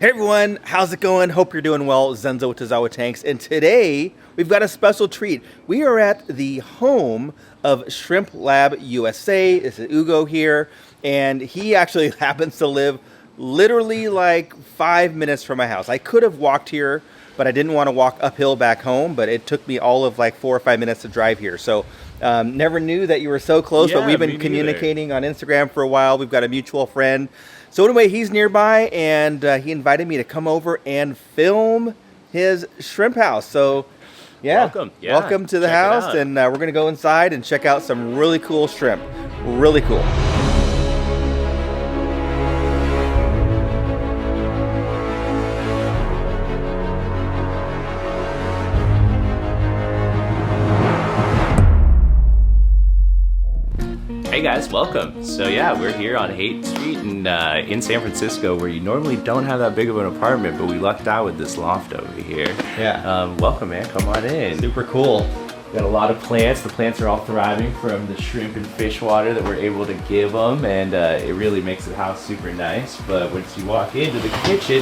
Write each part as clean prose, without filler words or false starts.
Hey everyone, how's it going? Hope you're doing well. Zenzo with Tazawa Tanks, and today we've got a special treat. We are at the home of Shrimp Lab USA. This is Hugo here, and he actually happens to live literally like 5 minutes from my house. I could have walked here, but I didn't want to walk uphill back home, but it took me all of like 4 or 5 minutes to drive here. So never knew that you were so close, but we've been communicating on Instagram for a while. We've got a mutual friend. So anyway, he's nearby, and he invited me to come over and film his shrimp house. So yeah, welcome to the house, and we're going to go inside and check out some really cool shrimp. Really cool. Hey guys, welcome. So yeah, we're here on Haight Street in San Francisco, where you normally don't have that big of an apartment, but we lucked out with this loft over here. Yeah. Welcome, man. Come on in. Super cool. We got a lot of plants. The plants are all thriving from the shrimp and fish water that we're able to give them, and it really makes the house super nice. But once you walk into the kitchen,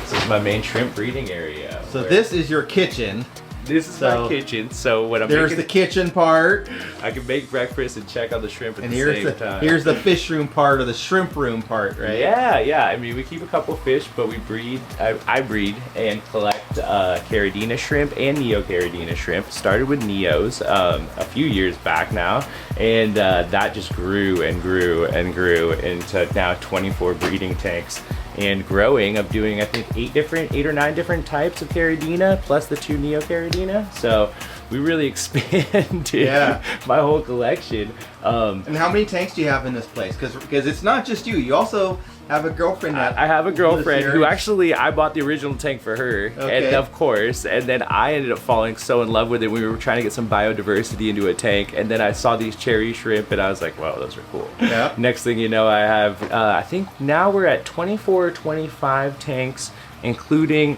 this is my main shrimp breeding area. So this is your kitchen. This is my kitchen, so when I'm There's the kitchen part. I can make breakfast and check on the shrimp at and the same time. Here's the fish room part, or the shrimp room part, right? Yeah. I mean, we keep a couple fish, but we breed. I breed and collect caridina shrimp and neocaridina shrimp. Started with neos a few years back now, and that just grew and grew and grew into now 24 breeding tanks. And growing, of doing I think 8 or 9 different types of caridina plus the 2 neocaridina. So we really expanded my whole collection. And how many tanks do you have in this place? Because it's not just you. You also have a girlfriend. I have a girlfriend who actually I bought the original tank for her, and of course, and then I ended up falling so in love with it. We were trying to get some biodiversity into a tank, and then I saw these cherry shrimp, and I was like, wow, those are cool. Yeah. Next thing you know, I have I think now we're at 24 or 25 tanks, including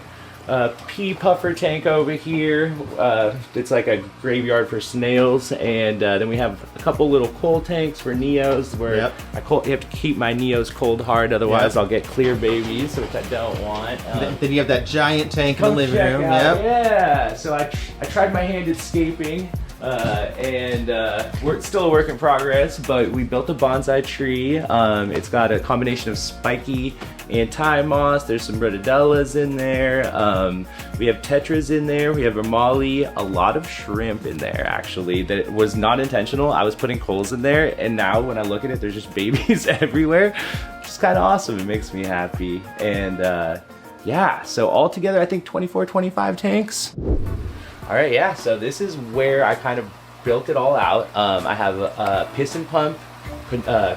pea puffer tank over here. It's like a graveyard for snails, and then we have a couple little coal tanks for neos where you have to keep my neos cold hard, otherwise I'll get clear babies, which I don't want. Then you have that giant tank in the living room. Yeah, so I tried my hand at scaping, and we're still a work in progress, but we built a bonsai tree. It's got a combination of spiky and Thai moss. There's some rotadellas in there. We have tetras in there. We have amali. A lot of shrimp in there, actually. That was not intentional. I was putting holes in there, and now when I look at it, there's just babies everywhere. It's kind of awesome. It makes me happy. And yeah, so all together, I think 24, 25 tanks. All right, yeah, so this is where I kind of built it all out. I have a piston pump,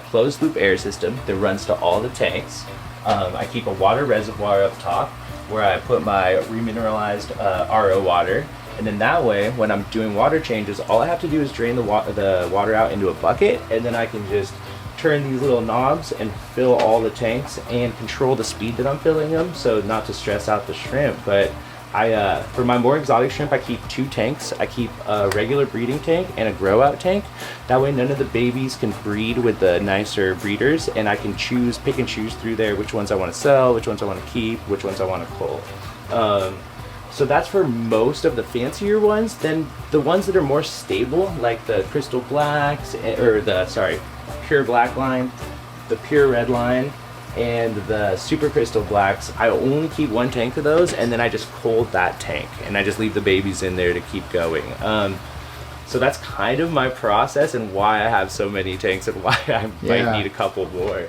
closed loop air system that runs to all the tanks. I keep a water reservoir up top where I put my remineralized RO water, and then that way, when I'm doing water changes, all I have to do is drain the water out into a bucket, and then I can just turn these little knobs and fill all the tanks and control the speed that I'm filling them, so not to stress out the shrimp. But for my more exotic shrimp, I keep 2 tanks. I keep a regular breeding tank and a grow out tank. That way none of the babies can breed with the nicer breeders, and I can pick and choose through there which ones I want to sell, which ones I want to keep, which ones I want to cull. So that's for most of the fancier ones. Then the ones that are more stable, like the crystal blacks, or the pure black line, the pure red line, and the super crystal blacks, I only keep 1 tank of those, and then I just cold that tank, and I just leave the babies in there to keep going. So that's kind of my process and why I have so many tanks and why I might need a couple more.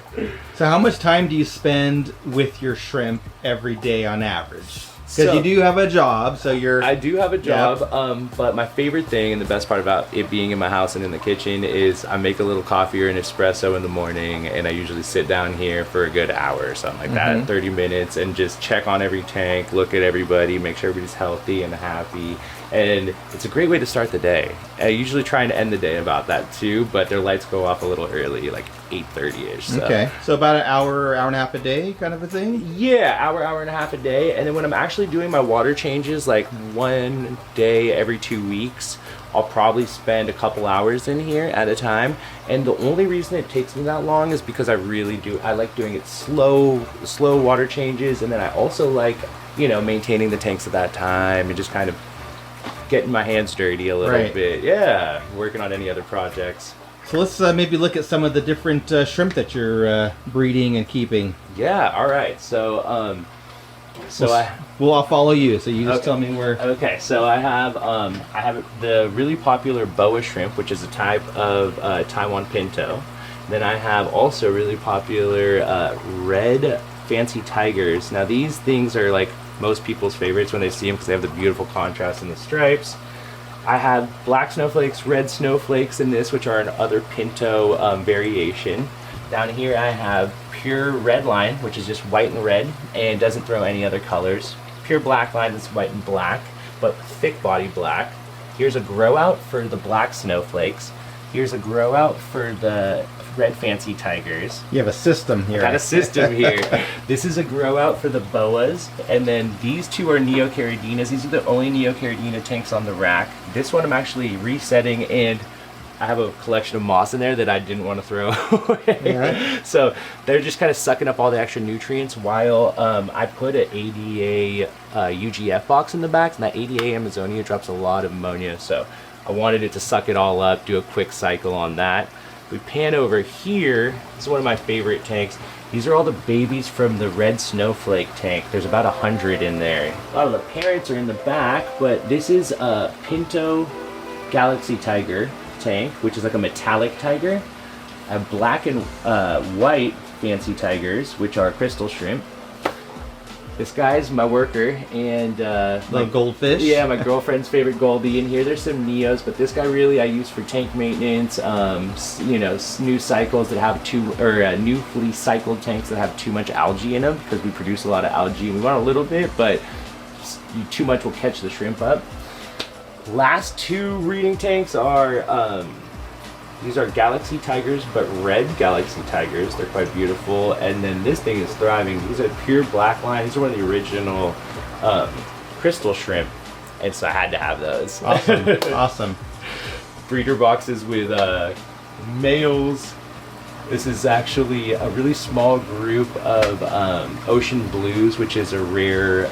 So how much time do you spend with your shrimp every day on average? Because you do have a job, so I do have a job, but my favorite thing and the best part about it being in my house and in the kitchen is I make a little coffee or an espresso in the morning, and I usually sit down here for a good hour or something like that, 30 minutes, and just check on every tank, look at everybody, make sure everybody's healthy and happy, And it's a great way to start the day. I usually try and end the day about that too, but their lights go off a little early, like 8:30ish. So. Okay, so about an hour and a half a day kind of a thing? Yeah, hour and a half a day. And then when I'm actually doing my water changes, like one day every 2 weeks, I'll probably spend a couple hours in here at a time. And the only reason it takes me that long is because I like doing it slow water changes. And then I also like, maintaining the tanks at that time and just kind of getting my hands dirty a little bit. Yeah, working on any other projects. So let's maybe look at some of the different shrimp that you're breeding and keeping. Yeah, all right. So, I'll follow you. So you just tell me where. Okay, so I have the really popular boa shrimp, which is a type of Taiwan pinto. Then I have also really popular red fancy tigers. Now these things are like most people's favorites when they see them because they have the beautiful contrast in the stripes. I have black snowflakes, red snowflakes in this, which are another pinto variation. Down here I have pure red line, which is just white and red and doesn't throw any other colors. Pure black line that's white and black, but thick body black. Here's a grow out for the black snowflakes. Here's a grow out for the red fancy tigers. You have a system here. Got a system here. This is a grow out for the boas, and then these two are neocaridinas. These are the only neocaridina tanks on the rack. This one I'm actually resetting, and I have a collection of moss in there that I didn't want to throw away. Right. So they're just kind of sucking up all the extra nutrients while I put an ADA UGF box in the back, and that ADA Amazonia drops a lot of ammonia, so I wanted it to suck it all up, do a quick cycle on that. We pan over here. This is one of my favorite tanks. These are all the babies from the red snowflake tank. There's about 100 in there. A lot of the parents are in the back, but this is a Pinto Galaxy Tiger tank, which is like a metallic tiger. I have black and white fancy tigers, which are crystal shrimp. This guy's my worker, and like goldfish. Yeah, my girlfriend's favorite goldie in here. There's some neos, but this guy really I use for tank maintenance. New cycles that have new fleece cycled tanks that have too much algae in them because we produce a lot of algae. We want a little bit, but too much will catch the shrimp up. Last two breeding tanks are these are Galaxy Tigers, but red Galaxy Tigers. They're quite beautiful. And then this thing is thriving. These are pure black line. These are one of the original crystal shrimp. And so I had to have those. Awesome. Awesome. Breeder boxes with males. This is actually a really small group of ocean blues, which is a rare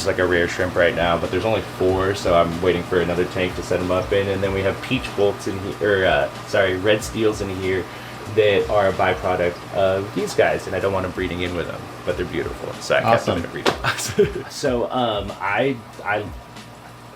like a rare shrimp right now, but there's only 4, so I'm waiting for another tank to set them up in. And then we have peach bolts in here, red steels in here that are a byproduct of these guys, and I don't want them breeding in with them, but they're beautiful, so I kept them in a breeding box. So I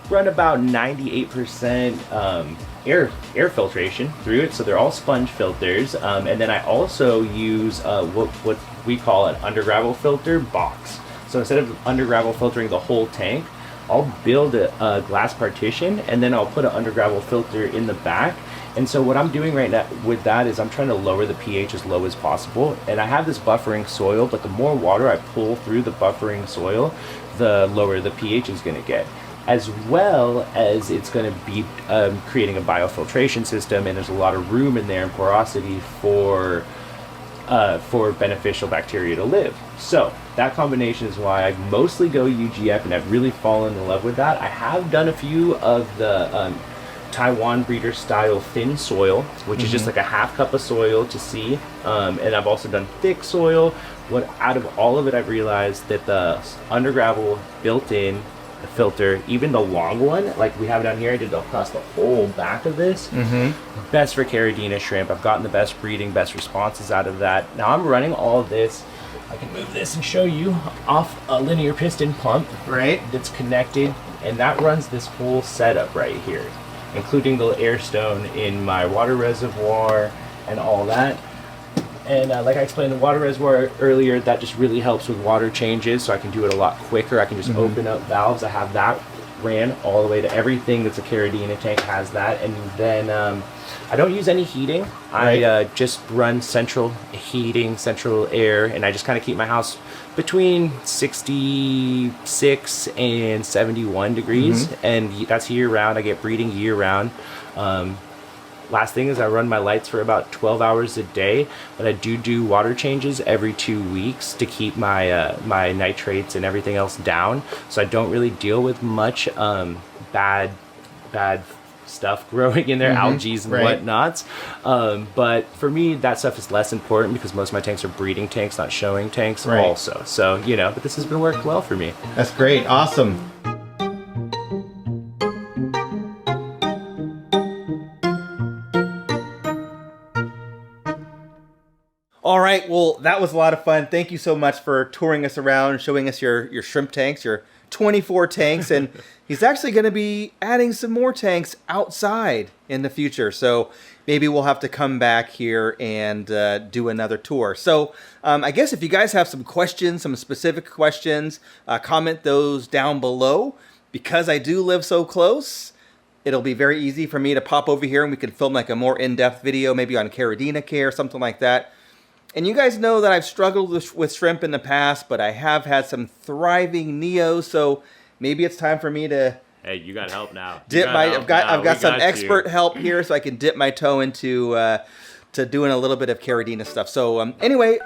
run about 98% air filtration through it, so they're all sponge filters, and then I also use what we call an undergravel filter box. So instead of undergravel filtering the whole tank, I'll build a glass partition, and then I'll put an undergravel filter in the back. And so what I'm doing right now with that is I'm trying to lower the pH as low as possible. And I have this buffering soil, but the more water I pull through the buffering soil, the lower the pH is going to get. As well as it's going to be creating a biofiltration system, and there's a lot of room in there and porosity for beneficial bacteria to live. So that combination is why I mostly go UGF, and I've really fallen in love with that. I have done a few of the Taiwan breeder style thin soil, which is just like a half cup of soil to see, and I've also done thick soil. Out of all of it, I've realized that the undergravel built-in filter, even the long one like we have down here, I did across the whole back of this, best for caridina shrimp. I've gotten the best breeding, best responses out of that. Now I'm running all of this, I can move this and show you, off a linear piston pump that's connected, and that runs this whole setup right here, including the air stone in my water reservoir and all that. And like I explained the water reservoir earlier, that just really helps with water changes, so I can do it a lot quicker. I can just open up valves. I have that ran all the way to everything that's a caridina tank has that. And then I don't use any heating. Right. I just run central heating, central air, and I just kind of keep my house between 66 and 71 degrees, and that's year round. I get breeding year round. Last thing is I run my lights for about 12 hours a day, but I do water changes every 2 weeks to keep my my nitrates and everything else down. So I don't really deal with much bad stuff growing in there, algae and whatnots. But for me, that stuff is less important because most of my tanks are breeding tanks, not showing tanks also. So, you know, but this has been worked well for me. That's great. Awesome. All right, well, that was a lot of fun. Thank you so much for touring us around, showing us your shrimp tanks, your 24 tanks, and he's actually going to be adding some more tanks outside in the future. So maybe we'll have to come back here and do another tour. So I guess if you guys have some questions, some specific questions, comment those down below. Because I do live so close, it'll be very easy for me to pop over here and we can film like a more in-depth video, maybe on caridina care, something like that. And you guys know that I've struggled with shrimp in the past, but I have had some thriving neos, so maybe it's time for me to... Hey, you got help now. I've got some expert help here, so I can dip my toe into to doing a little bit of caridina stuff. So anyway,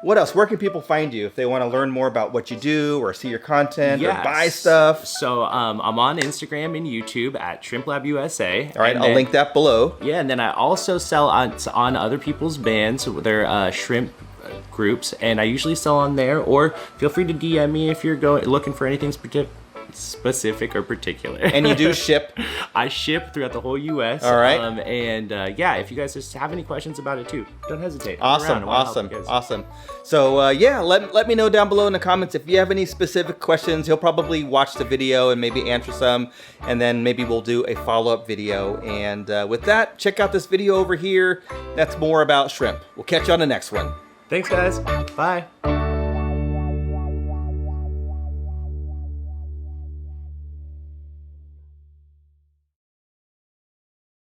what else? Where can people find you if they want to learn more about what you do or see your content or buy stuff? So I'm on Instagram and YouTube at Shrimp Lab USA. All right, I'll link that below. Yeah, and then I also sell on other people's bands, their shrimp groups, and I usually sell on there. Or feel free to DM me if you're looking for anything specific or particular. And you do ship? I ship throughout the whole U.S. All right. Yeah, if you guys just have any questions about it too, don't hesitate. Awesome. So yeah, let me know down below in the comments if you have any specific questions. He'll probably watch the video and maybe answer some, and then maybe we'll do a follow-up video. And with that, check out this video over here. That's more about shrimp. We'll catch you on the next one. Thanks, guys. Bye.